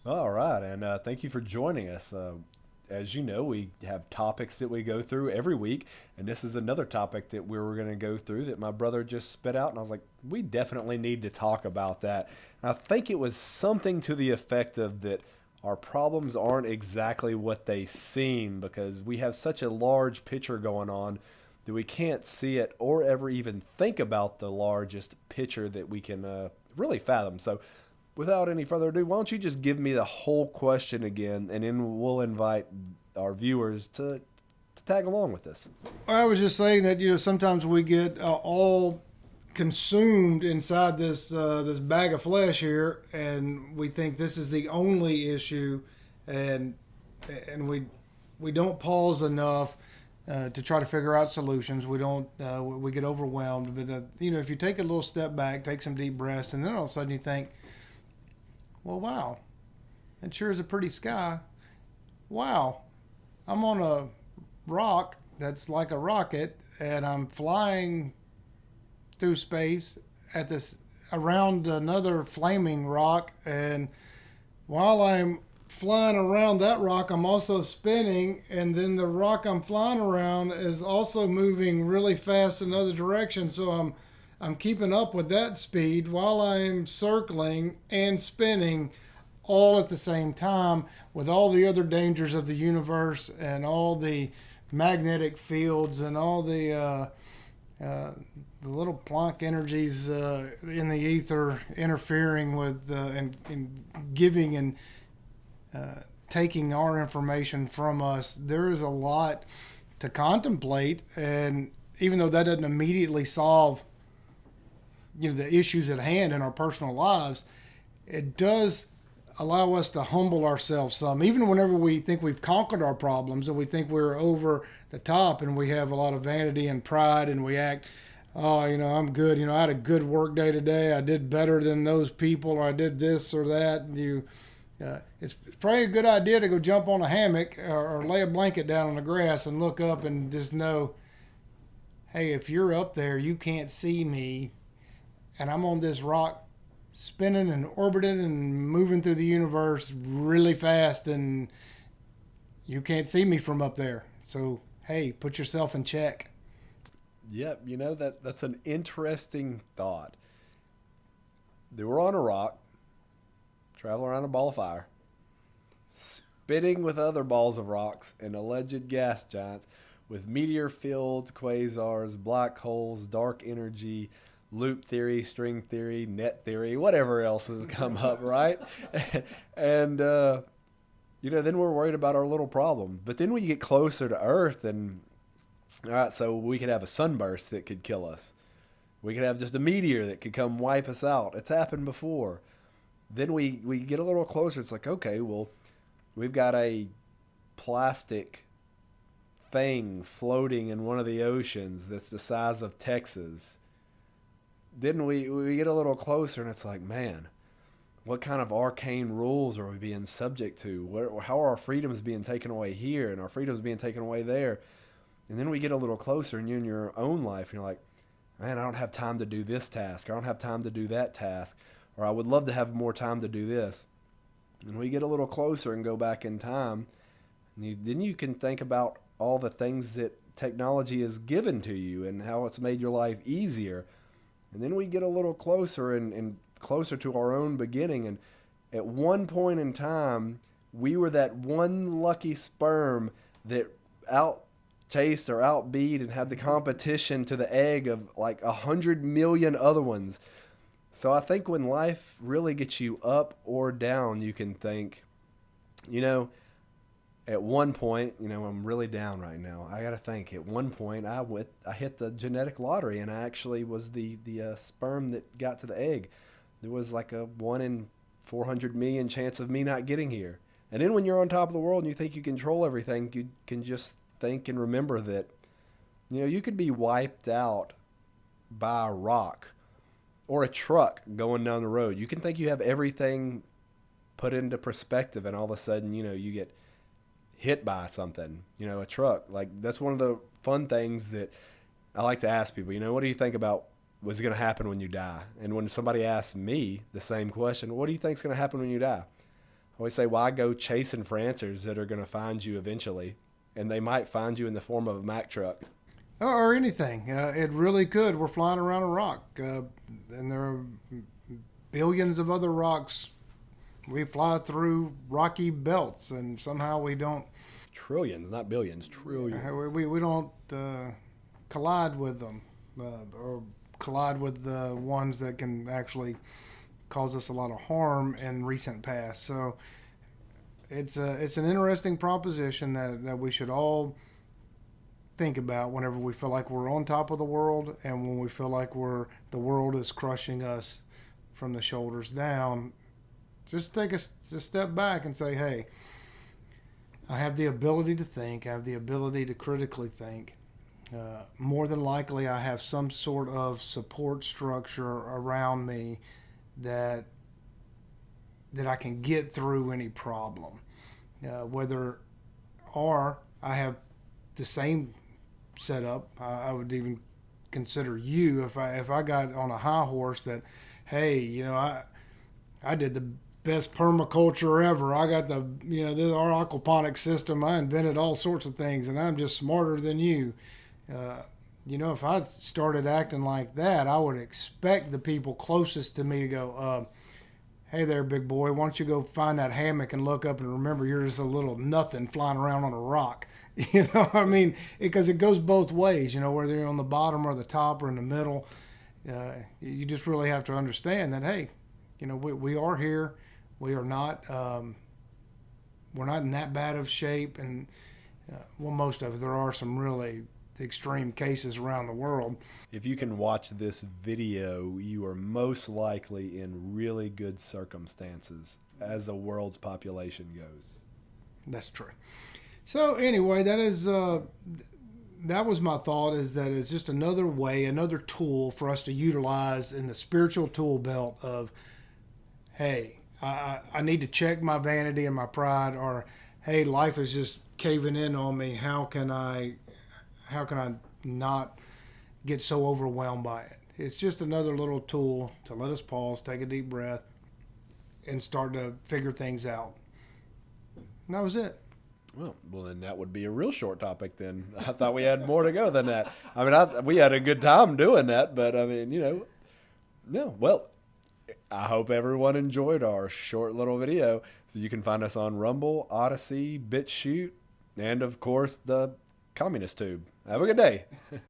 All right, and thank you for joining us. As you know, we have topics that we go through every week, and this is another topic that we were going to go through that my brother just spit out, and I was like, we definitely need to talk about that. I think it was something to the effect of that our problems aren't exactly what they seem because we have such a large picture going on that we can't see it or ever even think about the largest picture that we can really fathom. So without any further ado, why don't you just give me the whole question again, and then we'll invite our viewers to tag along with this. I was just saying that sometimes we get all consumed inside this bag of flesh here, and we think this is the only issue, and and we don't pause enough to try to figure out solutions. We don't. We get overwhelmed, but if you take a little step back, take some deep breaths, and then all of a sudden you think, well, wow, that sure is a pretty sky. Wow, I'm on a rock that's like a rocket, and I'm flying through space at this around another flaming rock, and while I'm flying around that rock, I'm also spinning, and then the rock I'm flying around is also moving really fast in another direction. So I'm keeping up with that speed while I'm circling and spinning all at the same time, with all the other dangers of the universe and all the magnetic fields and all the little Planck energies in the ether interfering with and giving and taking our information from us. There is a lot to contemplate, and even though that doesn't immediately solve the issues at hand in our personal lives, it does allow us to humble ourselves some. Even whenever we think we've conquered our problems and we think we're over the top and we have a lot of vanity and pride and we act, oh, I'm good. I had a good work day today. I did better than those people, or I did this or that. It's probably a good idea to go jump on a hammock or lay a blanket down on the grass and look up and just know, hey, if you're up there, you can't see me, and I'm on this rock spinning and orbiting and moving through the universe really fast, and you can't see me from up there. So, hey, put yourself in check. Yep, that's an interesting thought. They were on a rock, traveling around a ball of fire, spitting with other balls of rocks and alleged gas giants with meteor fields, quasars, black holes, dark energy, loop theory, string theory, net theory, whatever else has come up, right? And, then we're worried about our little problem. But then when you get closer to Earth, and, all right, so we could have a sunburst that could kill us. We could have just a meteor that could come wipe us out. It's happened before. Then we get a little closer. It's like, okay, well, we've got a plastic thing floating in one of the oceans that's the size of Texas. Then we get a little closer, and it's like, man, what kind of arcane rules are we being subject to? How are our freedoms being taken away here, and our freedoms being taken away there? And then we get a little closer, and you in your own life, and you're like, man, I don't have time to do this task. I don't have time to do that task. Or I would love to have more time to do this. And we get a little closer and go back in time, and then you can think about all the things that technology has given to you and how it's made your life easier. And then we get a little closer and closer to our own beginning. And at one point in time, we were that one lucky sperm that out chased or outbeat and had the competition to the egg of like 100 million other ones. So I think when life really gets you up or down, you can think, at one point, I'm really down right now. I got to think. At one point, I hit the genetic lottery, and I actually was the sperm that got to the egg. There was like a 1 in 400 million chance of me not getting here. And then when you're on top of the world and you think you control everything, you can just think and remember that, you could be wiped out by a rock or a truck going down the road. You can think you have everything put into perspective, and all of a sudden, you get hit by something, a truck. Like, that's one of the fun things that I like to ask people, what do you think about what's going to happen when you die? And when somebody asks me the same question, what do you think is going to happen when you die? always say, why go chasing for answers that are going to find you eventually? And they might find you in the form of a Mack truck. Or anything. It really could. We're flying around a rock, and there are billions of other rocks. We fly through rocky belts, and somehow we don't. Trillions, not billions, trillions. We don't collide with them, or collide with the ones that can actually cause us a lot of harm in recent past. So it's an interesting proposition that we should all think about whenever we feel like we're on top of the world, and when we feel like the world is crushing us from the shoulders down. Just take a step back and say, hey, I have the ability to think. I have the ability to critically think. More than likely, I have some sort of support structure around me that I can get through any problem. Or I have the same setup. I would even consider you if I got on a high horse that, hey, I did the best permaculture ever. I got our aquaponics system. I invented all sorts of things, and I'm just smarter than you. If I started acting like that, I would expect the people closest to me to go, hey there, big boy, why don't you go find that hammock and look up and remember you're just a little nothing flying around on a rock. Because it goes both ways, whether you're on the bottom or the top or in the middle. You just really have to understand that, hey, we are here. We are not, we're not in that bad of shape. And, most of it, there are some really extreme cases around the world. If you can watch this video, you are most likely in really good circumstances as the world's population goes. That's true. So anyway, that was my thought, is that it's just another way, another tool for us to utilize in the spiritual tool belt of, hey, I need to check my vanity and my pride, or, hey, life is just caving in on me. How can I not get so overwhelmed by it? It's just another little tool to let us pause, take a deep breath, and start to figure things out. And that was it. Well, then that would be a real short topic then. I thought we had more to go than that. I mean, we had a good time doing that, but I mean, no. Well, I hope everyone enjoyed our short little video. So you can find us on Rumble, Odyssey, BitChute, and of course the Communist Tube. Have a good day.